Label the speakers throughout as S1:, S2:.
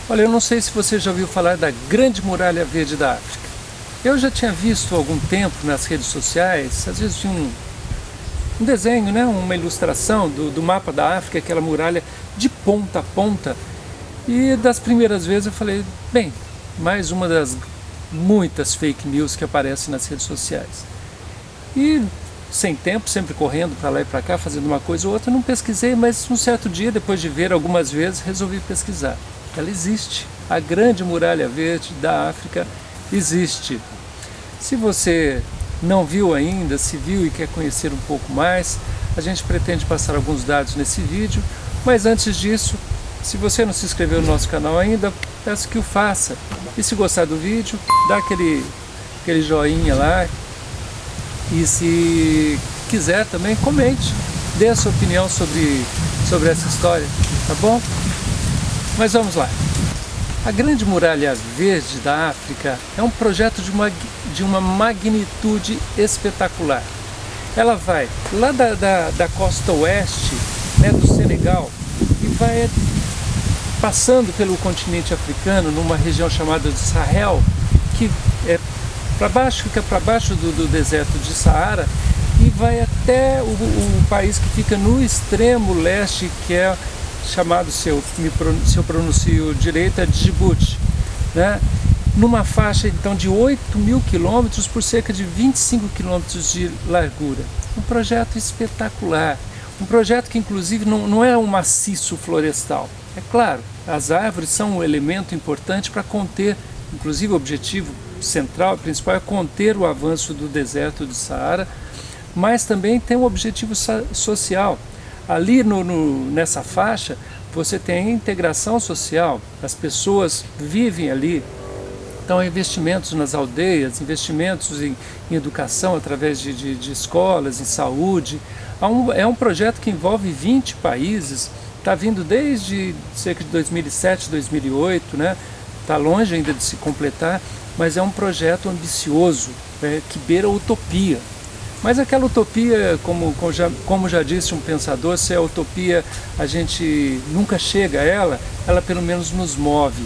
S1: Olha, eu não sei se você já ouviu falar da Grande Muralha Verde da África. Eu já tinha visto há algum tempo nas redes sociais, às vezes um desenho, né? Uma ilustração do mapa da África, aquela muralha de ponta a ponta. E das primeiras vezes eu falei, bem, mais uma das muitas fake news que aparecem nas redes sociais. E sem tempo, sempre correndo para lá e para cá, fazendo uma coisa ou outra, não pesquisei, mas um certo dia, depois de ver algumas vezes, resolvi pesquisar. Ela existe. A Grande Muralha Verde da África existe. Se você não viu ainda, se viu e quer conhecer um pouco mais, a gente pretende passar alguns dados nesse vídeo, mas antes disso, se você não se inscreveu no nosso canal ainda, peço que o faça. E se gostar do vídeo, dá aquele joinha lá. E se quiser também, comente, dê a sua opinião sobre essa história, tá bom? Mas vamos lá. A Grande Muralha Verde da África é um projeto de uma magnitude espetacular. Ela vai lá da costa oeste, né, do Senegal, e vai passando pelo continente africano, numa região chamada de Sahel, que fica para baixo do deserto de Saara, e vai até o país que fica no extremo leste, que é chamado, se eu pronuncio direito, é Djibouti, né? Numa faixa então de 8.000 quilômetros por cerca de 25 quilômetros de largura. Um projeto espetacular, um projeto que inclusive não é um maciço florestal. É claro, as árvores são um elemento importante para conter, inclusive o objetivo central, principal, é conter o avanço do deserto de Saara, mas também tem um objetivo social. Ali nessa faixa você tem integração social, as pessoas vivem ali, então investimentos nas aldeias, investimentos em educação através de escolas, em saúde. É um projeto que envolve 20 países, está vindo desde cerca de 2007, 2008, né? Está longe ainda de se completar, mas é um projeto ambicioso, que beira a utopia. Mas aquela utopia, como já disse um pensador, se a utopia a gente nunca chega a ela pelo menos nos move.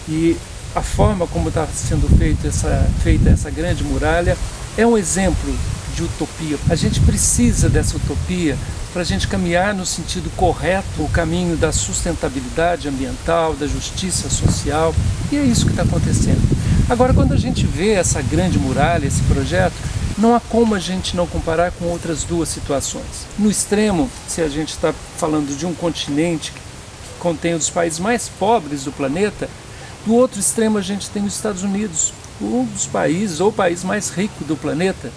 S1: E a forma como está sendo feita essa grande muralha é um exemplo de utopia. A gente precisa dessa utopia para a gente caminhar no sentido correto, o caminho da sustentabilidade ambiental, da justiça social, e é isso que está acontecendo. Agora, quando a gente vê essa grande muralha, esse projeto, não há como a gente não comparar com outras duas situações. No extremo, se a gente está falando de um continente que contém um dos países mais pobres do planeta, do outro extremo a gente tem os Estados Unidos, um dos países, ou o país mais rico do planeta.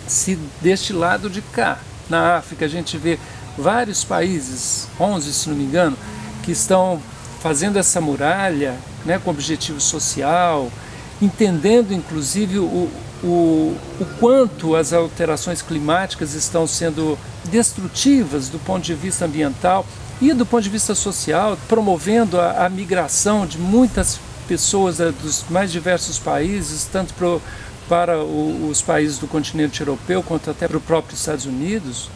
S1: Se deste lado de cá, na África, a gente vê vários países, 11 se não me engano, que estão fazendo essa muralha, né, com objetivo social, entendendo inclusive o quanto as alterações climáticas estão sendo destrutivas do ponto de vista ambiental e do ponto de vista social, promovendo a migração de muitas pessoas dos mais diversos países, tanto para os países do continente europeu quanto até para o próprio Estados Unidos.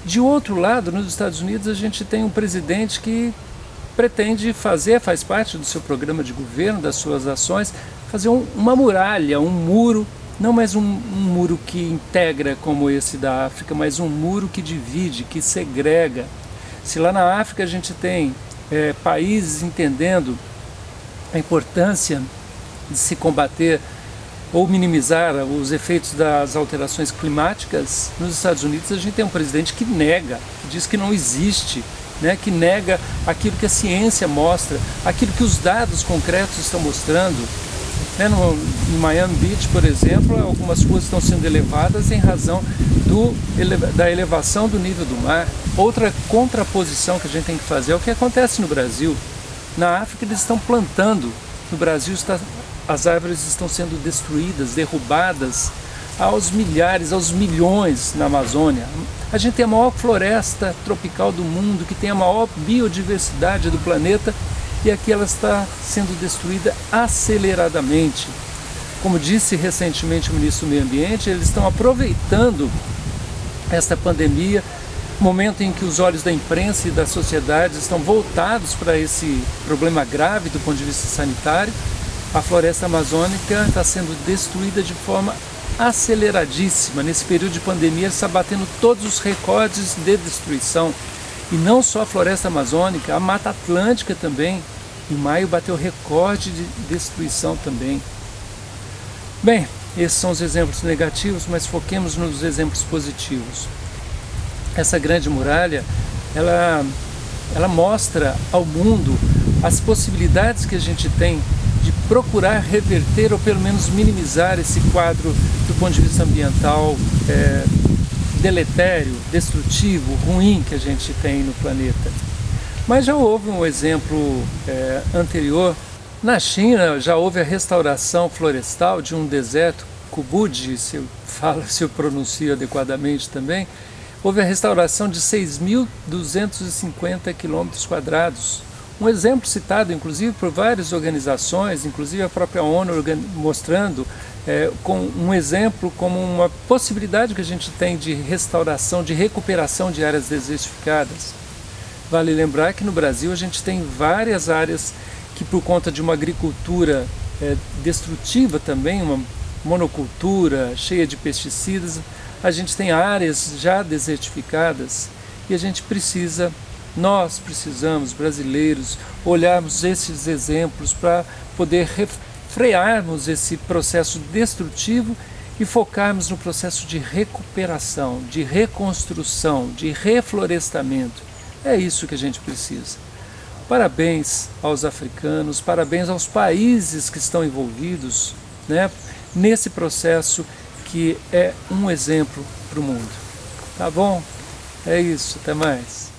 S1: De outro lado, nos Estados Unidos a gente tem um presidente que pretende faz parte do seu programa de governo, das suas ações, fazer uma muralha, um muro, não mais um muro que integra como esse da África, mas um muro que divide, que segrega. Se lá na África a gente tem países entendendo a importância de se combater ou minimizar os efeitos das alterações climáticas, nos Estados Unidos a gente tem um presidente que nega, que diz que não existe, né, que nega aquilo que a ciência mostra, aquilo que os dados concretos estão mostrando. Em Miami Beach, por exemplo, algumas ruas estão sendo elevadas em razão da elevação do nível do mar. Outra contraposição que a gente tem que fazer é o que acontece no Brasil. Na África eles estão plantando, no Brasil as árvores estão sendo destruídas, derrubadas aos milhares, aos milhões na Amazônia. A gente tem a maior floresta tropical do mundo, que tem a maior biodiversidade do planeta, e aqui ela está sendo destruída aceleradamente. Como disse recentemente o ministro do Meio Ambiente, eles estão aproveitando esta pandemia momento em que os olhos da imprensa e da sociedade estão voltados para esse problema grave do ponto de vista sanitário, a floresta amazônica está sendo destruída de forma aceleradíssima. Nesse período de pandemia está batendo todos os recordes de destruição. E não só a floresta amazônica, a Mata Atlântica também. Em maio bateu recorde de destruição também. Bem, esses são os exemplos negativos, mas foquemos nos exemplos positivos. Essa grande muralha, ela mostra ao mundo as possibilidades que a gente tem de procurar reverter ou pelo menos minimizar esse quadro do ponto de vista ambiental deletério, destrutivo, ruim que a gente tem no planeta. Mas já houve um exemplo anterior. Na China já houve a restauração florestal de um deserto, Kubudi, se eu pronuncio adequadamente também. Houve a restauração de 6.250 km². Um exemplo citado, inclusive, por várias organizações, inclusive a própria ONU, mostrando com um exemplo como uma possibilidade que a gente tem de restauração, de recuperação de áreas desertificadas. Vale lembrar que no Brasil a gente tem várias áreas que, por conta de uma agricultura destrutiva também, uma monocultura cheia de pesticidas, a gente tem áreas já desertificadas e a gente precisa, nós precisamos, brasileiros, olharmos esses exemplos para poder frearmos esse processo destrutivo e focarmos no processo de recuperação, de reconstrução, de reflorestamento. É isso que a gente precisa. Parabéns aos africanos, parabéns aos países que estão envolvidos, né, nesse processo que é um exemplo para o mundo. Tá bom? É isso, até mais.